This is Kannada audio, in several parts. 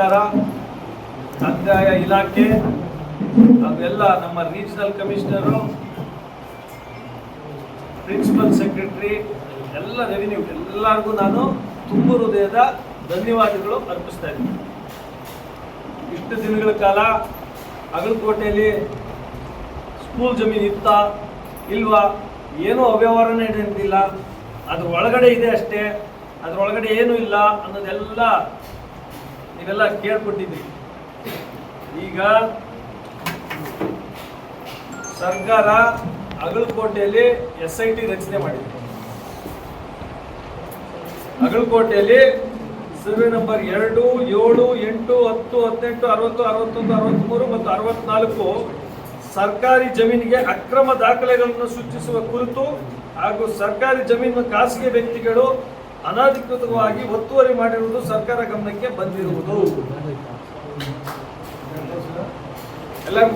ಸರ್ಕಾರ, ಕಂದಾಯ ಇಲಾಖೆ, ಅವೆಲ್ಲ ನಮ್ಮ ರೀಜನಲ್ ಕಮಿಷನರು, ಪ್ರಿನ್ಸಿಪಲ್ ಸೆಕ್ರೆಟರಿ, ಎಲ್ಲ ರೆವಿನ್ಯೂ ಎಲ್ಲರಿಗೂ ನಾನು ತುಂಬ ಹೃದಯದ ಧನ್ಯವಾದಗಳು ಅರ್ಪಿಸ್ತಾ ಇದ್ದೀನಿ. ಇಷ್ಟು ದಿನಗಳ ಕಾಲ ಅಗಲಕೋಟೆಯಲ್ಲಿ ಸ್ಕೂಲ್ ಜಮೀನು ಇತ್ತಾ ಇಲ್ವಾ, ಏನೂ ಅವ್ಯವಹಾರನೇ ನಡೆದಿಲ್ಲ, ಅದ್ರ ಒಳಗಡೆ ಇದೆ ಅಷ್ಟೇ, ಅದರೊಳಗಡೆ ಏನೂ ಇಲ್ಲ ಅನ್ನೋದೆಲ್ಲ ನೀವೆಲ್ಲ ಕೇಳ್ಕೊಟ್ಟಿದ್ರಿ. ಈಗ ಸರ್ಕಾರ ಅಗಲಕೋಟೆಯಲ್ಲಿ SIT ರಚನೆ ಮಾಡಿದೆ. ಅಗಲಕೋಟೆಯಲ್ಲಿ ಸರ್ವೆ ನಂಬರ್ 2, 7, 8, 10, 18, 60, 61, 63 ಮತ್ತು 64 ಸರ್ಕಾರಿ ಜಮೀನಿಗೆ ಅಕ್ರಮ ದಾಖಲೆಗಳನ್ನು ಸೂಚಿಸುವ ಕುರಿತು ಹಾಗೂ ಸರ್ಕಾರಿ ಜಮೀನು ಖಾಸಗಿ ವ್ಯಕ್ತಿಗಳು ಅನಧಿಕೃತವಾಗಿ ಒತ್ತುವರಿ ಮಾಡಿರುವುದು ಸರ್ಕಾರ ಗಮನಕ್ಕೆ ಬಂದಿರುವುದು. ಎಲ್ಲರಿಗೂ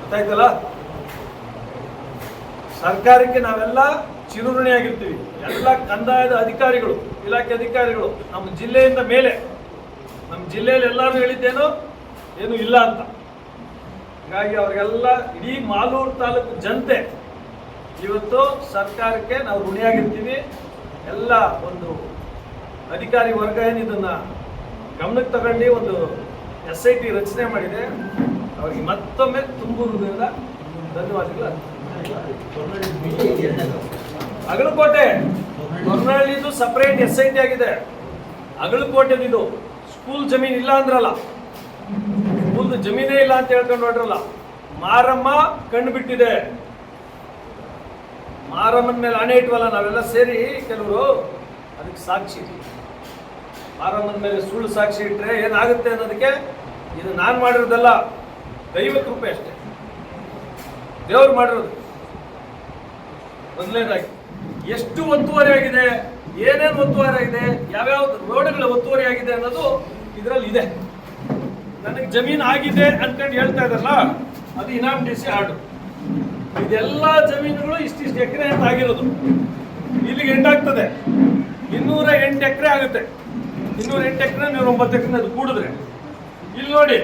ಗೊತ್ತಾಯ್ತಲ್ಲ. ಸರ್ಕಾರಕ್ಕೆ ನಾವೆಲ್ಲ ಚಿರುಋಣಿಯಾಗಿರ್ತೀವಿ. ಎಲ್ಲ ಕಂದಾಯದ ಅಧಿಕಾರಿಗಳು, ಇಲಾಖೆ ಅಧಿಕಾರಿಗಳು, ನಮ್ಮ ಜಿಲ್ಲೆಯಿಂದ ಮೇಲೆ, ನಮ್ಮ ಜಿಲ್ಲೆಯಲ್ಲಿ ಎಲ್ಲರೂ ಹೇಳಿದ್ದೇನೋ ಏನು ಇಲ್ಲ ಅಂತ. ಹಾಗಾಗಿ ಅವರಿಗೆಲ್ಲ ಇಡೀ ಮಾಲೂರು ತಾಲೂಕು ಜನತೆ ಇವತ್ತು ಸರ್ಕಾರಕ್ಕೆ ನಾವು ಋಣಿಯಾಗಿರ್ತೀವಿ. ಎಲ್ಲ ಒಂದು ಅಧಿಕಾರಿ ವರ್ಗ ಏನು ಇದನ್ನ ಗಮನಕ್ಕೆ ತಗೊಂಡು ಒಂದು SIT ರಚನೆ ಮಾಡಿದೆ. ಅವರಿಗೆ ಮತ್ತೊಮ್ಮೆ ತುಂಬ ಹೃದಯದ ಧನ್ಯವಾದಗಳು. ಅಗಲಕೋಟೆ ಹೊರನಹಳ್ಳಿದು ಸಪರೇಟ್ SIT ಆಗಿದೆ. ಅಗಲಕೋಟೆದಿದು ಸ್ಕೂಲ್ ಜಮೀನು ಇಲ್ಲ ಅಂದ್ರಲ್ಲ, ಸ್ಕೂಲ್ ಜಮೀನೇ ಇಲ್ಲ ಅಂತ ಹೇಳ್ಕೊಂಡು ನೋಡ್ರಲ್ಲ, ಮಾರಮ್ಮ ಕಣ್ಣು ಬಿಟ್ಟಿದೆ. ಮಾರಮ್ಮನ ಮೇಲೆ ಹಣೆ ಇಟ್ವಲ್ಲ ನಾವೆಲ್ಲ ಸೇರಿ ಕೆಲವರು, ಅದಕ್ಕೆ ಸಾಕ್ಷಿ. ಮಾರಮ್ಮನ ಮೇಲೆ ಸುಳ್ಳು ಸಾಕ್ಷಿ ಇಟ್ಟರೆ ಏನಾಗುತ್ತೆ ಅನ್ನೋದಕ್ಕೆ ಇದು ನಾನು ಮಾಡಿರೋದಲ್ಲ, ದೈವ ಕೃಪೆ ಅಷ್ಟೇ, ದೇವ್ರು ಮಾಡಿರೋದು. ಮೊದಲನೇದಾಗಿ ಎಷ್ಟು ಒತ್ತುವರಿ ಆಗಿದೆ, ಏನೇನು ಒತ್ತುವರಿ ಆಗಿದೆ, ಯಾವ್ಯಾವ ರೋಡ್ಗಳ ಒತ್ತುವರಿ ಆಗಿದೆ ಅನ್ನೋದು ಇದರಲ್ಲಿ ಇದೆ. ನನಗೆ ಜಮೀನು ಆಗಿದೆ ಅನ್ಕೊಂಡು ಹೇಳ್ತಾ ಇದ್ದಾರಲ್ಲ, ಅದು ಇನಾಮ್ DC ಆರ್ಡರ್. ಇದೆಲ್ಲ ಜಮೀನುಗಳು ಇಷ್ಟಿಷ್ಟು ಎಕರೆ ಅಂತ ಆಗಿರೋದು. ಇಲ್ಲಿಗೆ ಎಂಟಾಗ್ತದೆ, 208 ಎಕರೆ ಆಗುತ್ತೆ. 208 ಎಕರೆ, 109 ಎಕರೆ ಅದು ಕೂಡಿದ್ರೆ ಇಲ್ಲಿ ನೋಡಿ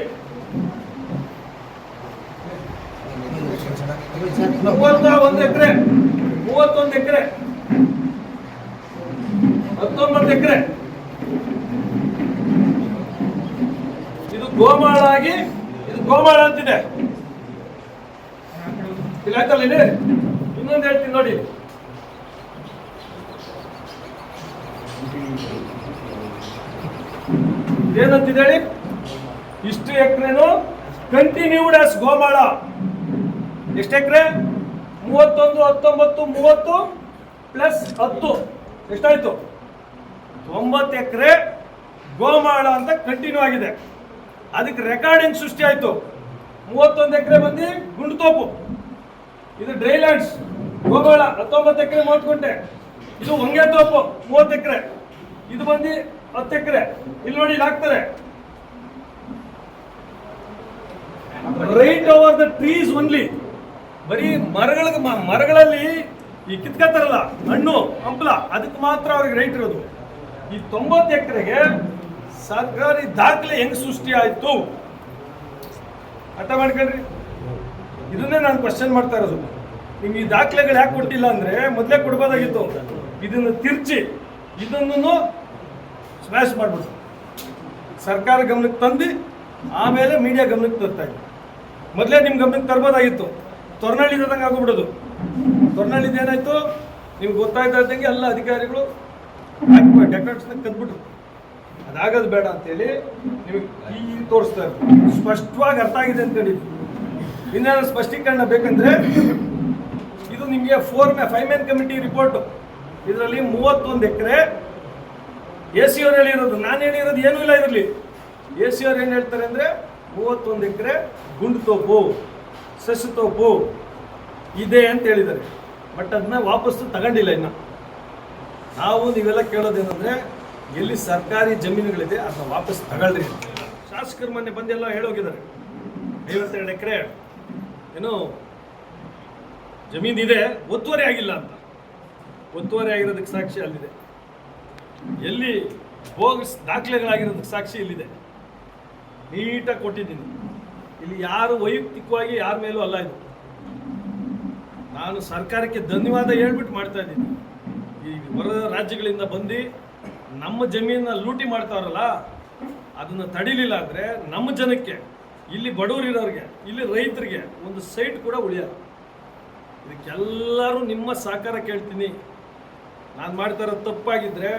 41 ಎಕರೆ, 31 ಎಕರೆ, 19 ಎಕರೆ. ಇದು ಗೋಮಾಳ ಆಗಿ, ಇದು ಗೋಮಾಳ ಅಂತಿದೆ. ಇಲ್ಲಿ ಆಯ್ತಲ್ಲ, ಇಲ್ಲಿ ಇನ್ನೊಂದು ಹೇಳ್ತೀನಿ ನೋಡಿ. ಏನಂತಿದೆ ಹೇಳಿ, ಇಷ್ಟು ಎಕರೆನು ಕಂಟಿನ್ಯೂಡ್ ಆಸ್ ಗೋಮಾಳ. ಎಷ್ಟು ಎಕರೆ? 31, 19, 30 ಪ್ಲಸ್ 10 ಎಷ್ಟಾಯ್ತು? 9 ಎಕರೆ ಗೋಮಾಳ ಅಂತ ಕಂಟಿನ್ಯೂ ಆಗಿದೆ. ಅದಕ್ಕೆ ರೆಕಾರ್ಡಿಂಗ್ ಸೃಷ್ಟಿ ಆಯ್ತು. 31 ಎಕರೆ ಬಂದು ಗುಂಡುತೋಪು, ಇದು ಡ್ರೈಲ್ಯಾಂಡ್ಸ್ ಗೋಮಾಳ 19 ಎಕರೆ 30 ಗುಂಟೆ. ಇದು ಹೊಂಗೆತೋಪು 30 ಎಕರೆ, ಇದು ಬಂದು 10 ಎಕರೆ. ಇಲ್ಲಿ ನೋಡಿ, ಇಲ್ಲಿ ಹಾಕ್ತಾರೆ right over the trees only. ಬರೀ ಮರಗಳಲ್ಲಿ ಈ ಕಿತ್ಕೊತಾರಲ್ಲ ಹಣ್ಣು ಹಂಪಲ, ಅದಕ್ಕೆ ಮಾತ್ರ ಅವ್ರಿಗೆ ರೈಟ್ ಇರೋದು. ಈ 90 ಎಕರೆಗೆ ಸರ್ಕಾರಿ ದಾಖಲೆ ಹೆಂಗ್ ಸೃಷ್ಟಿ ಆಯ್ತು ಅರ್ಥ ಮಾಡ್ಕೊಳ್ರಿ. ಇದನ್ನೇ ನಾನು ಕ್ವಶನ್ ಮಾಡ್ತಾ ಇರೋದು. ನಿಮ್ಗೆ ಈ ದಾಖಲೆಗಳು ಯಾಕೆ ಕೊಟ್ಟಿಲ್ಲ ಅಂದ್ರೆ ಮೊದಲೇ ಕೊಡ್ಬೋದಾಗಿತ್ತು. ಇದನ್ನು ತಿರ್ಚಿ ಇದನ್ನು ಸ್ಮ್ಯಾಶ್ ಮಾಡ್ಬಿಟ್ಟು ಸರ್ಕಾರ ಗಮನಕ್ಕೆ ತಂದು ಆಮೇಲೆ ಮೀಡಿಯಾ ಗಮನಕ್ಕೆ ತರ್ತಾ ಇತ್ತು. ಮೊದಲೇ ನಿಮ್ಮ ಗಮನಕ್ಕೆ ತರ್ಬೋದಾಗಿತ್ತು. ತೊರ್ನಳ್ಳಿದಂಗೆ ಆಗೋಗ್ಬಿಡೋದು. ತೊರ್ನಳ್ಳಿದು ಏನಾಯ್ತು ನಿಮ್ಗೆ ಗೊತ್ತಾಯ್ತಾ ಇದ್ದಂಗೆ ಎಲ್ಲ ಅಧಿಕಾರಿಗಳು ಡೆಕೋರೇಟ್ಸ್ನ ಕದ್ಬಿಟ್ರು. ಅದಾಗೋದು ಬೇಡ ಅಂತೇಳಿ ನಿಮಗೆ ಈ ತೋರಿಸ್ತಾ ಇದ್ರು. ಸ್ಪಷ್ಟವಾಗಿ ಅರ್ಥ ಆಗಿದೆ ಅಂತೇಳಿ. ಇನ್ನೇನು ಸ್ಪಷ್ಟೀಕರಣ ಬೇಕಂದ್ರೆ ಇದು ನಿಮಗೆ 5 ಮ್ಯಾನ್ ಕಮಿಟಿ ರಿಪೋರ್ಟು. ಇದರಲ್ಲಿ 31 ಎಕರೆ AC ಅವ್ರು ಹೇಳಿರೋದು, ನಾನು ಹೇಳಿರೋದು ಏನೂ ಇಲ್ಲ ಇದರಲ್ಲಿ. AC ಅವ್ರು ಏನು ಹೇಳ್ತಾರೆ ಅಂದರೆ 31 ಎಕರೆ ಗುಂಡುತೋಪು, ಸಸಿತೋಪು ಇದೆ ಅಂತ ಹೇಳಿದ್ದಾರೆ. ಬಟ್ ಅದನ್ನ ವಾಪಸ್ಸು ತಗೊಂಡಿಲ್ಲ ಇನ್ನು. ನಾವು ನೀವೆಲ್ಲ ಕೇಳೋದೇನೆಂದರೆ ಎಲ್ಲಿ ಸರ್ಕಾರಿ ಜಮೀನುಗಳಿದೆ ಅದನ್ನ ವಾಪಸ್ ತಗೊಳ್ರಿ. ಶಾಸಕರು ಮೊನ್ನೆ ಬಂದೆಲ್ಲ ಹೇಳೋಗಿದ್ದಾರೆ 52 ಎಕರೆ ಏನು ಜಮೀನಿದೆ, ಒತ್ತುವರಿ ಆಗಿಲ್ಲ ಅಂತ. ಒತ್ತುವರಿ ಆಗಿರೋದಕ್ಕೆ ಸಾಕ್ಷಿ ಅಲ್ಲಿದೆ. ಎಲ್ಲಿ ಬೋಗಸ್ ದಾಖಲೆಗಳಾಗಿರೋದಕ್ಕೆ ಸಾಕ್ಷಿ ಇಲ್ಲಿದೆ, ನೀಟಾಗಿ ಕೊಟ್ಟಿದ್ದೀನಿ. ಇಲ್ಲಿ ಯಾರು ವೈಯಕ್ತಿಕವಾಗಿ ಯಾರ ಮೇಲೂ ಅಲ್ಲ ಇದು. ನಾನು ಸರ್ಕಾರಕ್ಕೆ ಧನ್ಯವಾದ ಹೇಳ್ಬಿಟ್ಟು ಮಾಡ್ತಾ ಇದ್ದೀನಿ. ಈ ಹೊರ ರಾಜ್ಯಗಳಿಂದ ಬಂದು ನಮ್ಮ ಜಮೀನನ್ನ ಲೂಟಿ ಮಾಡ್ತಾರಲ್ಲ, ಅದನ್ನು ತಡಿಲಿಲ್ಲ ಅಂದರೆ ನಮ್ಮ ಜನಕ್ಕೆ, ಇಲ್ಲಿ ಬಡವರಿರೋರಿಗೆ, ಇಲ್ಲಿ ರೈತರಿಗೆ ಒಂದು ಸೈಟ್ ಕೂಡ ಉಳಿಯಲ್ಲ. ಇದಕ್ಕೆಲ್ಲರೂ ನಿಮ್ಮ ಸಹಕಾರ ಕೇಳ್ತೀನಿ. ನಾನು ಮಾಡ್ತಾ ಇರೋದು ತಪ್ಪಾಗಿದ್ದರೆ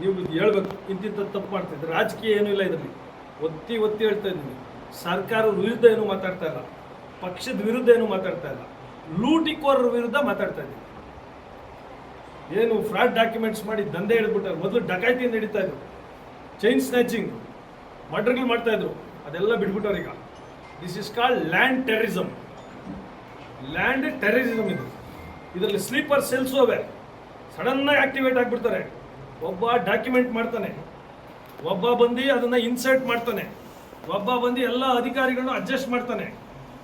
ನೀವು ಹೇಳ್ಬೇಕು, ಇಂತಿಂಥ ತಪ್ಪು ಮಾಡ್ತಿದ್ರೆ. ರಾಜಕೀಯ ಏನೂ ಇಲ್ಲ ಇದರಲ್ಲಿ, ಒತ್ತಿ ಒತ್ತಿ ಹೇಳ್ತಾ ಇದ್ದೀನಿ. ಸರ್ಕಾರದ ವಿರುದ್ಧ ಏನೂ ಮಾತಾಡ್ತಾ ಇಲ್ಲ, ಪಕ್ಷದ ವಿರುದ್ಧ ಏನೂ ಮಾತಾಡ್ತಾ ಇಲ್ಲ, ಲೂಟಿಕೋರರ ವಿರುದ್ಧ ಮಾತಾಡ್ತಾ ಇದ್ದೀನಿ. ಏನು ಫ್ರಾಡ್ ಡಾಕ್ಯುಮೆಂಟ್ಸ್ ಮಾಡಿ ದಂಧೆ ಹಿಡಿದ್ಬಿಟ್ಟಾರೆ. ಮೊದಲು ಡಕಾಯಿತಿ ನಡೀತಾ ಇದ್ರು, ಚೈನ್ ಸ್ನ್ಯಾಚಿಂಗ್, ಮರ್ಡರ್ಗಳು ಮಾಡ್ತಾ ಇದ್ರು, ಅದೆಲ್ಲ ಬಿಟ್ಬಿಟ್ಟವ್ರು ಈಗ. This is called land terrorism. Land terrorism ಇದು. ಇದರಲ್ಲಿ ಸ್ಲೀಪರ್ ಸೆಲ್ಸು ಅವೆ, ಸಡನ್ನಾಗಿ ಆಕ್ಟಿವೇಟ್ ಆಗಿಬಿಡ್ತಾರೆ. ಒಬ್ಬ ಡಾಕ್ಯುಮೆಂಟ್ ಮಾಡ್ತಾನೆ, ಒಬ್ಬ ಬಂದು ಅದನ್ನು ಇನ್ಸರ್ಟ್ ಮಾಡ್ತಾನೆ, ಒಬ್ಬ ಬಂದು ಎಲ್ಲ ಅಧಿಕಾರಿಗಳನ್ನ ಅಡ್ಜಸ್ಟ್ ಮಾಡ್ತಾನೆ,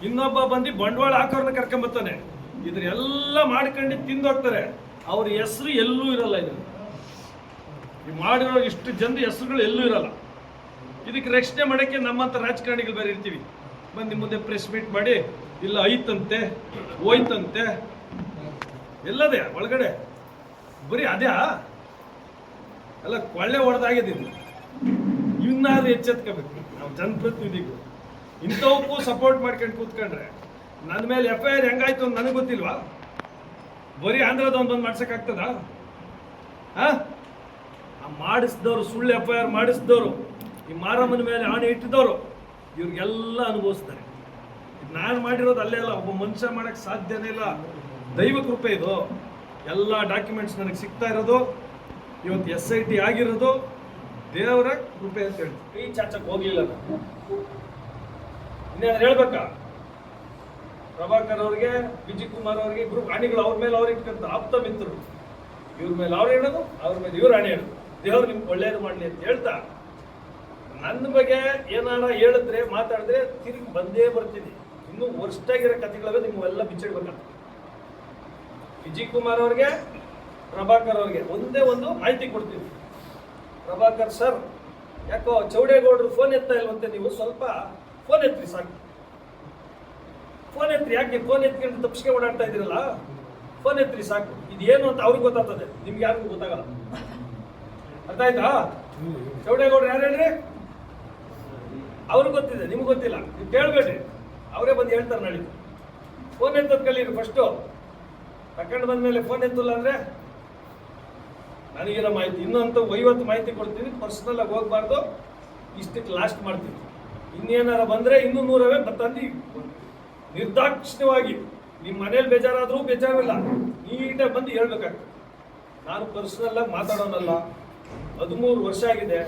ಇನ್ನೊಬ್ಬ ಬಂದು ಬಂಡವಾಳ ಹಾಕೋರ್ನ ಕರ್ಕೊಂಬರ್ತಾನೆ. ಇದ್ರೆಲ್ಲ ಮಾಡ್ಕೊಂಡು ತಿಂದೋಗ್ತಾರೆ. ಅವ್ರ ಹೆಸರು ಎಲ್ಲೂ ಇರಲ್ಲ. ಇದು ಈ ಮಾಡಿರೋ ಇಷ್ಟು ಜನದ ಹೆಸರುಗಳು ಎಲ್ಲೂ ಇರಲ್ಲ. ಇದಕ್ಕೆ ರಕ್ಷಣೆ ಮಾಡೋಕ್ಕೆ ನಮ್ಮಂಥ ರಾಜಕಾರಣಿಗಳು ಬೇರೆ ಇರ್ತೀವಿ. ಬಂದು ಮುಂದೆ ಪ್ರೆಸ್ ಮೀಟ್ ಮಾಡಿ ಇಲ್ಲ ಐತಂತೆ ಹೋಯ್ತಂತೆ ಎಲ್ಲದೇ ಒಳಗಡೆ ಬರೀ ಅದೇ ಎಲ್ಲ ಕೊಳ್ಳೆ ಹೊಡೆದಾಗಿದೆ. ಇನ್ನಾದ್ರೂ ಎಚ್ಚೆತ್ಕೋಬೇಕು ನಾವು ಜನಪ್ರತಿನಿಧಿಗಳು. ಇಂಥವಕ್ಕೂ ಸಪೋರ್ಟ್ ಮಾಡ್ಕೊಂಡು ಕೂತ್ಕೊಂಡ್ರೆ ನನ್ನ ಮೇಲೆ FIR ಹೆಂಗಾಯ್ತು ಅಂತ ನನಗೆ ಗೊತ್ತಿಲ್ವಾ? ಬರೀ ಆಂಧ್ರದವ್ನು ಬಂದು ಮಾಡ್ಸೋಕ್ಕಾಗ್ತದ? ಮಾಡಿಸಿದವರು, ಸುಳ್ಳು FIR ಮಾಡಿಸಿದವರು, ಈ ಮಾರಮ್ಮನ ಮೇಲೆ ಆಣೆ ಇಟ್ಟಿದ್ದವರು, ಇವ್ರಿಗೆಲ್ಲ ಅನುಭವಿಸ್ತಾರೆ. ನಾನು ಮಾಡಿರೋದು ಅಲ್ಲೇ ಅಲ್ಲ, ಒಬ್ಬ ಮನುಷ್ಯ ಮಾಡೋಕ್ಕೆ ಸಾಧ್ಯನೇ ಇಲ್ಲ. ದೈವ ಕೃಪೆ ಇದು. ಎಲ್ಲ ಡಾಕ್ಯುಮೆಂಟ್ಸ್ ನನಗೆ ಸಿಗ್ತಾ ಇರೋದು, ಇವತ್ತು SIT ಆಗಿರೋದು ದೇವರ ಕೃಪೆ ಅಂತ ಹೇಳಿ ಕೈ ಚಾಚಕ್ಕೆ ಹೋಗ್ಲಿಲ್ಲ. ಇನ್ನೇನು ಹೇಳ್ಬೇಕಾ? ಪ್ರಭಾಕರ್ ಅವ್ರಿಗೆ, ವಿಜಯ್ ಕುಮಾರ್ ಅವ್ರಿಗೆ ಇಬ್ರು ಆಣಿಗಳು, ಅವ್ರ ಮೇಲೆ ಅವ್ರು ಇಟ್ಕೊಂತ ಆಪ್ತ ಮಿತ್ರರು. ಇವ್ರ ಮೇಲೆ ಅವ್ರು ಹೇಳೋದು, ಅವ್ರ ಮೇಲೆ ಇವ್ರು ಆಣೆ ಹೇಳೋದು. ದೇವ್ರು ನಿಮ್ಗೆ ಒಳ್ಳೇದು ಮಾಡಲಿ ಅಂತ ಹೇಳ್ತಾ, ನನ್ನ ಬಗ್ಗೆ ಏನಾರ ಹೇಳಿದ್ರೆ ಮಾತಾಡಿದ್ರೆ ತಿರುಗಿ ಬಂದೇ ಬರ್ತೀನಿ. ಇನ್ನೂ ವರ್ಸ್ಟಾಗಿರೋ ಕಥೆಗಳವೆ ನಿಮ್ಗೆಲ್ಲ ಬಿಚ್ಚಿಡ್ಬೇಕಂತ. ವಿಜಯ್ ಕುಮಾರ್ ಅವ್ರಿಗೆ, ಪ್ರಭಾಕರ್ ಅವ್ರಿಗೆ ಒಂದೇ ಒಂದು ಮಾಹಿತಿ ಕೊಡ್ತೀನಿ. ಪ್ರಭಾಕರ್ ಸರ್, ಯಾಕೋ ಚೌಡೇಗೌಡರು ಫೋನ್ ಎತ್ತಾ ಇಲ್ವಂತೆ, ನೀವು ಸ್ವಲ್ಪ ಫೋನ್ ಎತ್ರಿ ಸಾಕು. ಫೋನ್ ಎತ್ರಿ, ಯಾಕೆ ಫೋನ್ ಎತ್ಕೊಂಡು ತಪ್ಪಿಸ್ಕೆ ಓಡಾಡ್ತಾ ಇದ್ದೀರಲ್ಲ, ಫೋನ್ ಎತ್ರಿ ಸಾಕು. ಇದೇನು ಅಂತ ಅವ್ರಿಗೆ ಗೊತ್ತಾಗ್ತದೆ, ನಿಮ್ಗೆ ಯಾರಿಗೂ ಗೊತ್ತಾಗಲ್ಲ. ಅರ್ಥ ಆಯ್ತಾ? ಚೌಡೇಗೌಡರು ಯಾರು ಹೇಳ್ರಿ? ಅವ್ರಿಗೆ ಗೊತ್ತಿದೆ, ನಿಮ್ಗೆ ಗೊತ್ತಿಲ್ಲ. ನೀವು ಕೇಳಬೇಡ್ರಿ, ಅವರೇ ಬಂದು ಹೇಳ್ತಾರೆ. ನಾಳಿದ್ದು ಫೋನ್ ಎತ್ತದ ಕಲೀರಿ ಫಸ್ಟು. ತಕೊಂಡು ಬಂದಮೇಲೆ ಫೋನ್ ಎತ್ತಲ್ಲ ಅಂದರೆ ನನಗಿರೋ ಮಾಹಿತಿ ಇನ್ನೊಂದು 50 ಮಾಹಿತಿ ಕೊಡ್ತೀನಿ. ಪರ್ಸ್ನಲ್ ಆಗಿ ಹೋಗ್ಬಾರ್ದು, ಇಷ್ಟಕ್ಕೆ ಲಾಸ್ಟ್ ಮಾಡ್ತೀನಿ. ಇನ್ನೇನಾರ ಬಂದರೆ ಇನ್ನೂ 100 ತಂದು ನಿರ್ದಾಕ್ಷಿಣ್ಯವಾಗಿ ನಿಮ್ಮ ಮನೇಲಿ ಬೇಜಾರಾದರೂ ಬೇಜಾರಿಲ್ಲ, ನೀಟಾಗಿ ಬಂದು ಹೇಳ್ಬೇಕಾಗ್ತದೆ. ನಾನು ಪರ್ಸ್ನಲ್ಲಾಗಿ ಮಾತಾಡೋನಲ್ಲ. 13 ವರ್ಷ ಆಗಿದೆ.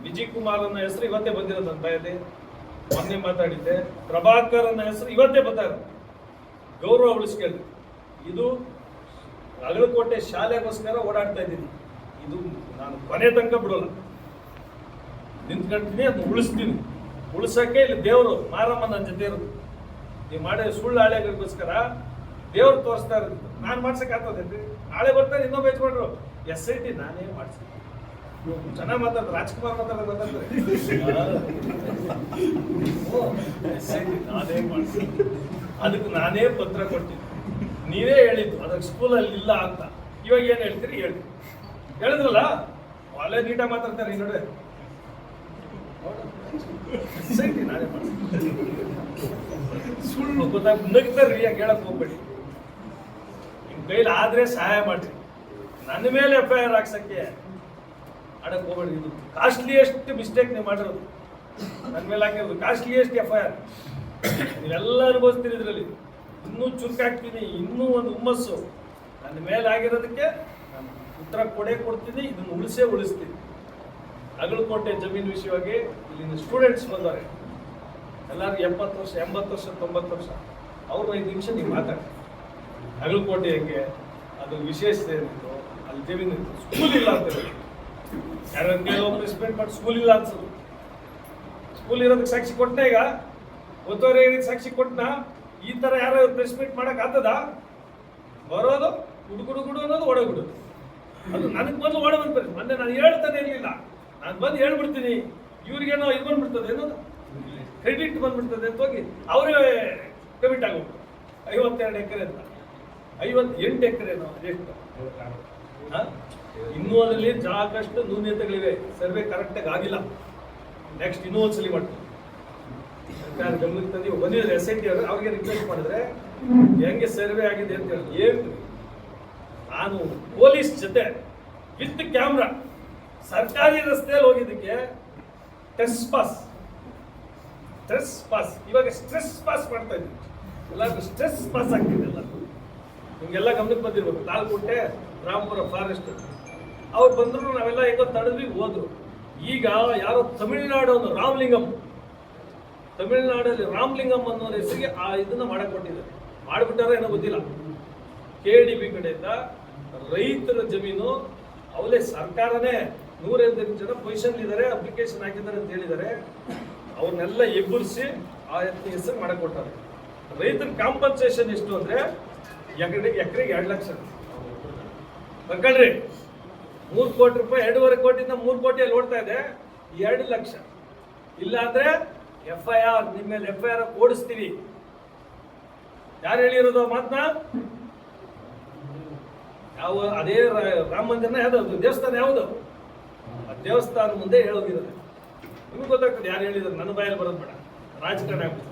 ವಿಜಯ್ ಕುಮಾರ್ ಅನ್ನೋ ಹೆಸರು ಇವತ್ತೇ ಬಂದಿರೋದಂತ ಇದೆ, ಮೊನ್ನೆ ಮಾತಾಡಿದ್ದೆ. ಪ್ರಭಾಕರ್ ಅನ್ನೋ ಹೆಸರು ಇವತ್ತೇ ಬರ್ತಾ ಇರೋದು. ಗೌರವ ಉಳಿಸ್ಕೊಳ್ಳಿ. ಇದು ಅಗಲಕೋಟೆ ಶಾಲೆಗೋಸ್ಕರ ಓಡಾಡ್ತಾ ಇದ್ದೀನಿ. ಇದು ನಾನು ಕೊನೆ ತನಕ ಬಿಡೋಲ್ಲ, ನಿಂತ್ಕೊಳ್ತೀನಿ, ಅದನ್ನ ಉಳಿಸ್ತೀನಿ. ಉಳಿಸೋಕ್ಕೆ ಇಲ್ಲಿ ದೇವರು ಮಾರಮ್ಮ ನನ್ನ ಜೊತೆ ಇರೋದು. ನೀವು ಮಾಡೋ ಸುಳ್ಳು ಹಾಳೆಗಳಿಗೋಸ್ಕರ ದೇವ್ರು ತೋರಿಸ್ತಾ ಇರೋದು. ನಾನು ಮಾಡ್ಸೋಕ್ಕಾಗ್ತದೆ? ನಾಳೆ ಬರ್ತಾರೆ ಇನ್ನೊಬ್ಬ ಹೆಚ್ಚು SIT ನಾನೇ ಮಾಡಿಸ್ತೀನಿ. ಚೆನ್ನಾಗಿ ಮಾತಾಡ್ತಾರೆ, ರಾಜ್ಕುಮಾರ್ ಮಾತಾಡ್ತಾರೆ. SIT ನಾನೇ ಮಾಡಿಸ್ತೀನಿ, ಅದಕ್ಕೆ ನಾನೇ ಪತ್ರ ಕೊಡ್ತೀನಿ. ನೀವೇ ಹೇಳಿದ್ದು ಅದಕ್ಕೆ ಸ್ಕೂಲಲ್ಲಿ ಇಲ್ಲ ಅಂತ. ಇವಾಗ ಏನು ಹೇಳ್ತೀರಿ ಹೇಳಿ? ಹೇಳಿದ್ರಲ್ಲ, ಒಳ್ಳೆ ನೀಟಾಗಿ ಮಾತಾಡ್ತಾರೆ. ಈ ನೋಡಿ SIT ನಾನೇ ಮಾಡ್ತೀನಿ. ಸುಳ್ಳು ಗೊತ್ತಾಗ ನಗ್ತಾರ್ರಿ, ಯಾಕೆ ಹೇಳಕ್ ಹೋಗ್ಬೇಡಿ. ನಿಮ್ಮ ಕೈಲಿ ಆದರೆ ಸಹಾಯ ಮಾಡಿ. ನನ್ನ ಮೇಲೆ FIR ಹಾಕ್ಸಕ್ಕೆ ಆಡಕ್ಕೆ ಹೋಗ್ಬೇಡಿ. ಇದು ಕಾಸ್ಟ್ಲಿಯೆಸ್ಟ್ ಮಿಸ್ಟೇಕ್ ನೀವು ಮಾಡಿರೋದು. ನನ್ನ ಮೇಲೆ ಹಾಕಿರೋದು ಕಾಸ್ಟ್ಲಿಯೆಸ್ಟ್ FIR. ನೀವೆಲ್ಲ ಅನುಭವಿಸ್ತೀರಿ ಇದರಲ್ಲಿ. ಇನ್ನೂ ಚುರುಕಾಗ್ತೀನಿ, ಇನ್ನೂ ಒಂದು ಹುಮ್ಮಸ್ಸು. ನನ್ನ ಮೇಲೆ ಆಗಿರೋದಕ್ಕೆ ನಾನು ಉತ್ತರ ಕೊಡ್ತೀನಿ. ಇದನ್ನು ಉಳಿಸ್ತೀನಿ. ಅಗಲಕೋಟೆ ಜಮೀನು ವಿಷಯವಾಗಿ ಇಲ್ಲಿನ ಸ್ಟೂಡೆಂಟ್ಸ್ ಬಂದವ್ರೆ ಎಲ್ಲರೂ 70 ವರ್ಷ, 80 ವರ್ಷ, 90 ವರ್ಷ. ಅವ್ರು 5 ನಿಮಿಷ ನೀವು ಮಾತಾಡಿ. ಅಗಲಕೋಟೆ ಹೆಂಗೆ, ಅದು ವಿಶೇಷತೆ ಏನಿತ್ತು, ಅಲ್ಲಿ ಜಮೀನು ಸ್ಕೂಲ್ ಇಲ್ಲ ಅಂತ ಯಾರೋ ಪ್ರೆಸ್ಮೆಂಟ್ ಮಾಡಿ ಸ್ಕೂಲ್ ಇಲ್ಲ ಅನ್ಸೋದು. ಸ್ಕೂಲ್ ಇರೋದಕ್ಕೆ ಸಾಕ್ಷಿ ಕೊಟ್ಟನ, ಈಗ ಒತ್ತುವರೆ ಸಾಕ್ಷಿ ಕೊಟ್ಟನ. ಈ ಥರ ಯಾರೋ ಪ್ರೆಸ್ ಮೀಟ್ ಮಾಡಕ್ ಆಗ್ತದ? ಬರೋದು ಗುಡು ಅನ್ನೋದು ಒಳಗುಡು. ಅದು ನನಗೆ ಮೊದಲು ಒಳಗೆ ಬಂದ್ಬರಿ. ಮೊನ್ನೆ ನಾನು ಹೇಳ್ತಾನೆ ಇರಲಿಲ್ಲ, ನಾನು ಬಂದು ಹೇಳ್ಬಿಡ್ತೀನಿ, ಇವ್ರಿಗೇನೋ ಇದು ಬಂದ್ಬಿಡ್ತದೆ, ಏನೋ ಕ್ರೆಡಿಟ್ ಬಂದ್ಬಿಡ್ತದೆ ಅಂತ ಹೋಗಿ ಅವರೇ ಕಮಿಟ್ ಆಗೋಗ್ತಾರೆ. 52 ಎಕರೆ ಅಂತ 58 ಎಕರೆನೋ ಅದೆಷ್ಟು? ಇನ್ನೂ ಅದರಲ್ಲಿ ಸಾಕಷ್ಟು ನ್ಯೂನತೆಗಳಿವೆ. ಸರ್ವೆ ಕರೆಕ್ಟಾಗಿ ಆಗಿಲ್ಲ. ನೆಕ್ಸ್ಟ್ ಇನ್ನೂ ಒಂದ್ಸಲಿ ಮಾಡ್ತೀವಿ. ಸರ್ಕಾರ ಗಮನಕ್ಕೆ ತಂದು ಬಂದಿದ್ದಾರೆ SIT ಅವರು, ಅವ್ರಿಗೆ ರಿಕ್ವೆಸ್ಟ್ ಮಾಡಿದ್ರೆ ಹೆಂಗೆ ಸರ್ವೆ ಆಗಿದೆ ಅಂತ ಹೇಳಿ ಏನು, ನಾನು ಪೊಲೀಸ್ ಜೊತೆ ವಿತ್ ಕ್ಯಾಮ್ರಾ ಸರ್ಕಾರಿ ರಸ್ತೆಯಲ್ಲಿ ಹೋಗಿದ್ದಕ್ಕೆ ಸ್ಟ್ರೆಸ್ ಪಾಸ್ ಇವಾಗ ಸ್ಟ್ರೆಸ್ ಪಾಸ್ ಮಾಡ್ತಾ ಇದ್ದೀವಿ. ಎಲ್ಲರಿಗೂ ಸ್ಟ್ರೆಸ್ ಪಾಸ್ ಆಗ್ತಿದೆಲ್ಲ. ನಿಮಗೆಲ್ಲ ಗಮನಕ್ಕೆ ಬಂದಿರ್ಬೇಕು. ತಾಲ್ಕೋಟೆ ರಾಮಪುರ ಫಾರೆಸ್ಟ್ ಅವ್ರು ಬಂದ್ರು, ನಾವೆಲ್ಲ ಹೇಗೋ ತಡೆದ್ವಿ, ಹೋದ್ರು. ಈಗ ಯಾರೋ ತಮಿಳುನಾಡು ತಮಿಳುನಾಡಲ್ಲಿ ರಾಮಲಿಂಗಂ ಅನ್ನೋ ಹೆಸರಿಗೆ ಆ ಇದನ್ನ ಮಾಡಕ್ ಕೊಟ್ಟಿದ್ದಾರೆ. ಮಾಡಿಬಿಟ್ಟಾರ ಏನೋ ಗೊತ್ತಿಲ್ಲ. KDB ಕಡೆಯಿಂದ ರೈತರ ಜಮೀನು ಅವಲೇ ಸರ್ಕಾರನೇ 108 ಜನ ಪೊಸಿಷನ್ ಇದ್ದಾರೆ, ಅಪ್ಲಿಕೇಶನ್ ಹಾಕಿದ್ದಾರೆ ಅಂತ ಹೇಳಿದ್ದಾರೆ. ಅವ್ರನ್ನೆಲ್ಲ ಎಬ್ಬರಿಸಿ ಆ ಹೆಸರು ಮಾಡಕ್ ಕೊಟ್ಟಾರೆ. ರೈತರ ಕಾಂಪನ್ಸೇಷನ್ ಎಷ್ಟು ಅಂದ್ರೆ ಎಕರೆಗೆ 2 ಲಕ್ಷ. ಬರ್ಕಳ್ರಿ, 3 ಕೋಟಿ ರೂಪಾಯಿ, 2.5 ಕೋಟಿಯಿಂದ 3 ಕೋಟಿಯಲ್ಲಿ ಓಡ್ತಾ ಇದೆ. 2 ಲಕ್ಷ ಇಲ್ಲಾಂದ್ರೆ FIR, ನಿಮ್ಮ ಮೇಲೆ FIR ಓಡಿಸ್ತೀವಿ. ಯಾರು ಹೇಳಿರೋದು ಮಾತನ್ನ? ಯಾವ ಅದೇ ರಾಮ ಮಂದಿರನ ಯಾವ್ದು ದೇವಸ್ಥಾನ ಯಾವುದು? ಆ ದೇವಸ್ಥಾನ ಮುಂದೆ ಹೇಳೋಗಿರೋದು. ನಿಮ್ಗೆ ಗೊತ್ತಾಗ್ತದೆ ಯಾರು ಹೇಳಿದ್ರು. ನನ್ನ ಬಾಯಲ್ಲಿ ಬರೋದು ಬೇಡ, ರಾಜಕಾರಣ ಆಗ್ತದೆ.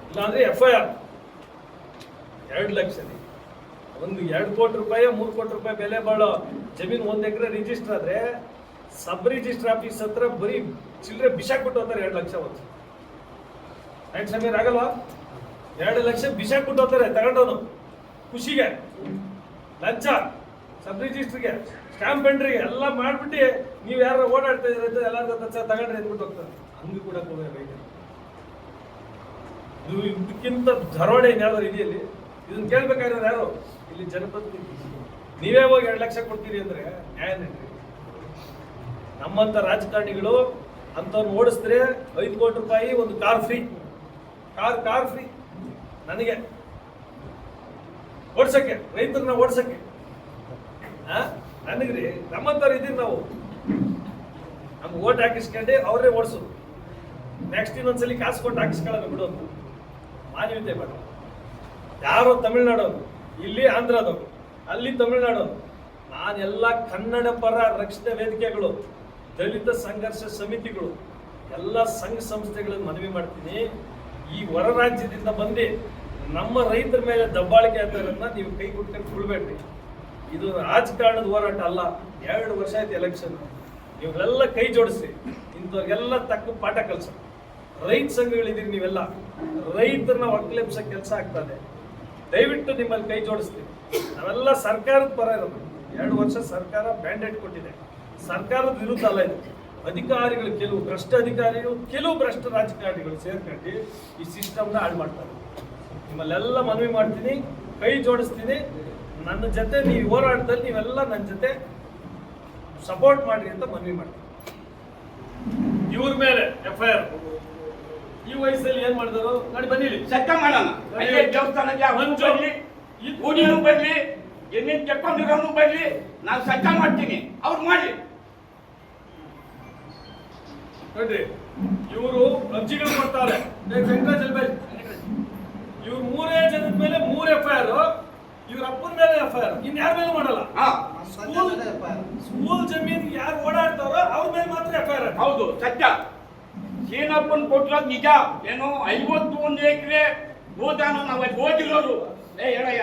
ಇಲ್ಲಾಂದ್ರೆ FIR 2 ಲಕ್ಷ. ಒಂದು 2 ಕೋಟಿ ರೂಪಾಯಿ 3 ಕೋಟಿ ರೂಪಾಯಿ ಬೆಲೆ ಬಾಳೋ ಜಮೀನು 1 ಎಕರೆ ರಿಜಿಸ್ಟರ್ ಆದ್ರೆ ಸಬ್ ರಿಜಿಸ್ಟರ್ ಆಫೀಸ್ ಹತ್ರ ಬರೀ ಚಿಲ್ಲರೆ ಬಿಸಾಕ್ಬಿಟ್ಟು ಹೋಗ್ತಾರೆ. 2 ಲಕ್ಷ ಒಂದು ಆಯ್ತು ಸಮೀರ್, ಆಗಲ್ವಾ? 2 ಲಕ್ಷ ಬಿಸಾಕ್ಬಿಟ್ಟು ಹೋಗ್ತಾರೆ ತಗೊಂಡವನು ಖುಷಿಗೆ. ಲಂಚ, ಸಬ್ ರಿಜಿಸ್ಟ್ರಿಗೆ, ಸ್ಟಾಂಪ್ ಎಂಟ್ರಿಗೆ ಎಲ್ಲ ಮಾಡ್ಬಿಟ್ಟು ನೀವು ಯಾರು ಓಡಾಡ್ತಾ ಇದ್ರೆ ಎಲ್ಲಾರು ತಗೊಂಡ್ರೆ ಅಂದ್ಬಿಟ್ಟು ಹೋಗ್ತಾರೆ. ಹಂಗೆ ಕೂಡ ರೈತರು ಇದು ಇದಕ್ಕಿಂತ ಧರೋಣೆ ಯಾವ್ದಾರು ಇದೆಯಲ್ಲಿ? ಇದನ್ನ ಕೇಳ್ಬೇಕಾದ್ರೆ ಯಾರು ಇಲ್ಲಿ ಜನಪ್ರತಿನಿಧಿ? ನೀವೇ ಹೋಗಿ 2 ಲಕ್ಷ ಕೊಡ್ತೀರಿ ಅಂದ್ರೆ ನ್ಯಾಯ ನಡ್ರಿ. ನಮ್ಮಂತ ರಾಜಕಾರಣಿಗಳು ಅಂತವ್ನು ಓಡಿಸಿದ್ರೆ 5 ಕೋಟಿ ರೂಪಾಯಿ ಒಂದು ಕಾರ್ ಫ್ರೀ. ಕಾರ್ ಫ್ರೀ ನನಗೆ ಓಡ್ಸಕ್ಕೆ, ರೈತರನ್ನ ಓಡ್ಸಕ್ಕೆ. ನನಗ್ರಿ ನಮ್ಮಂತವ್ರು ಇದೀವಿ ನಾವು. ನಮ್ಗೆ ಓಟ್ ಹಾಕಿಸ್ಕೊಂಡೆ ಅವ್ರೇ ಓಡಿಸೋದು. ನೆಕ್ಸ್ಟ್ ಇನ್ನೊಂದ್ಸಲಿ ಕಾಸು ಕೊಟ್ಟು ಹಾಕಿಸ್ಕೊಳ್ಳೋದು ಬಿಡೋದು. ಮಾನವೀಯತೆ ಬೇಡ. ಯಾರೋ ತಮಿಳ್ನಾಡೋರು, ಇಲ್ಲಿ ಆಂಧ್ರದವರು, ಅಲ್ಲಿ ತಮಿಳ್ನಾಡೋರು. ನಾನೆಲ್ಲ ಕನ್ನಡ ಪರ ರಕ್ಷಣಾ ವೇದಿಕೆಗಳು, ದಲಿತ ಸಂಘರ್ಷ ಸಮಿತಿಗಳು, ಎಲ್ಲ ಸಂಘ ಸಂಸ್ಥೆಗಳನ್ನು ಮನವಿ ಮಾಡ್ತೀನಿ. ಈ ಹೊರ ರಾಜ್ಯದಿಂದ ಬಂದು ನಮ್ಮ ರೈತರ ಮೇಲೆ ದಬ್ಬಾಳಿಕೆ ಆಗ್ತಾರನ್ನ ನೀವು ಕೈ ಕೊಟ್ಕೊಂಡು ಕೊಡ್ಬೇಡ್ರಿ. ಇದು ರಾಜಕಾರಣದ ಹೋರಾಟ ಅಲ್ಲ. 2 ವರ್ಷ ಆಯ್ತು ಎಲೆಕ್ಷನ್. ಇವ್ರೆಲ್ಲ ಕೈ ಜೋಡಿಸಿ ಇಂಥವ್ರಿಗೆಲ್ಲ ತಕ್ಕ ಪಾಠ ಕಲಿಸ. ರೈತ ಸಂಘಗಳಿದ್ದೀರಿ ನೀವೆಲ್ಲ, ರೈತರನ್ನ ಒಕ್ಕಲೆಬ್ಸ ಕೆಲಸ ಆಗ್ತದೆ. ದಯವಿಟ್ಟು ನಿಮ್ಮಲ್ಲಿ ಕೈ ಜೋಡಿಸ್ತೀವಿ. ನಾವೆಲ್ಲ ಸರ್ಕಾರದ ಪರ ಇರೋದು. 2 ವರ್ಷ ಸರ್ಕಾರ ಬ್ಯಾಂಡೇಡ್ ಕೊಟ್ಟಿದೆ. ಸರ್ಕಾರದ ವಿರುದ್ಧ ಅಲ್ಲ ಇದು. ಅಧಿಕಾರಿಗಳು, ಕೆಲವು ಭ್ರಷ್ಟ ಅಧಿಕಾರಿಗಳು, ಕೆಲವು ಭ್ರಷ್ಟ ರಾಜಕಾರಣಿಗಳು ಸೇರ್ಕೊಂಡು ಈ ಸಿಸ್ಟಮ್ನ ಹಾಳು ಮಾಡ್ತಾರೆ. ನಿಮ್ಮಲ್ಲೆಲ್ಲ ಮನವಿ ಮಾಡ್ತೀನಿ, ಕೈ ಜೋಡಿಸ್ತೀನಿ. ನನ್ನ ಜೊತೆ ನೀವು ಹೋರಾಟದಲ್ಲಿ ನೀವೆಲ್ಲ ನನ್ನ ಜೊತೆ ಸಪೋರ್ಟ್ ಮಾಡ್ರಿ ಅಂತ ಮನವಿ ಮಾಡ್ತೀನಿ. ಇವ್ರ ಮೇಲೆ FIR ಈ ವಯಸ್ಸಲ್ಲಿ ಏನ್ ಮಾಡಿದ್ರು ನೋಡಿ, ಬನ್ನಿಲಿ ಸತ್ತ ಮಾಡೋಣ. ದೇವಸ್ಥಾನಕ್ಕೆ ಊರಿನೂ ಬರ್ಲಿ, ಏನೇನು ಕೆಕ್ಕೊಂಡಿರೋನು ಬರ್ಲಿ, ನಾನು ಸತ್ತ ಮಾಡ್ತೀನಿ, ಅವ್ರು ಮಾಡಿ ನೋಡ್ರಿ. ಇವರು ಅರ್ಜಿಗಳು ಕೊಡ್ತಾರೆ. ಇವ್ರು 3 ಜನದ ಮೇಲೆ 3 FIR, ಇವ್ರ ಅಪ್ಪನ ಮೇಲೆ FIR, ಇನ್ಯಾರ ಮೇಲೆ ಮಾಡಲ್ಲ. ಸ್ಕೂಲ್ ಜಮೀನ್ ಯಾರು ಓಡಾಡ್ತಾರೋ ಅವ್ರ ಮೇಲೆ ಮಾತ್ರ FIR. ಹೌದು, ಸತ್ಯ. ಸೀನಪ್ಪನ್ ಕೊಟ್ಟಿರೋದು ನಿಜ. ಏನು 51 ಎಕರೆ ಭೂದಾನ ನಾವು ಹೋಗಿರೋರು. ಹೇಳಯ್ಯ,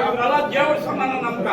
ಇವರೆಲ್ಲ ದೇವ್ರ ಸಮಾನ ನಮ್ಗ.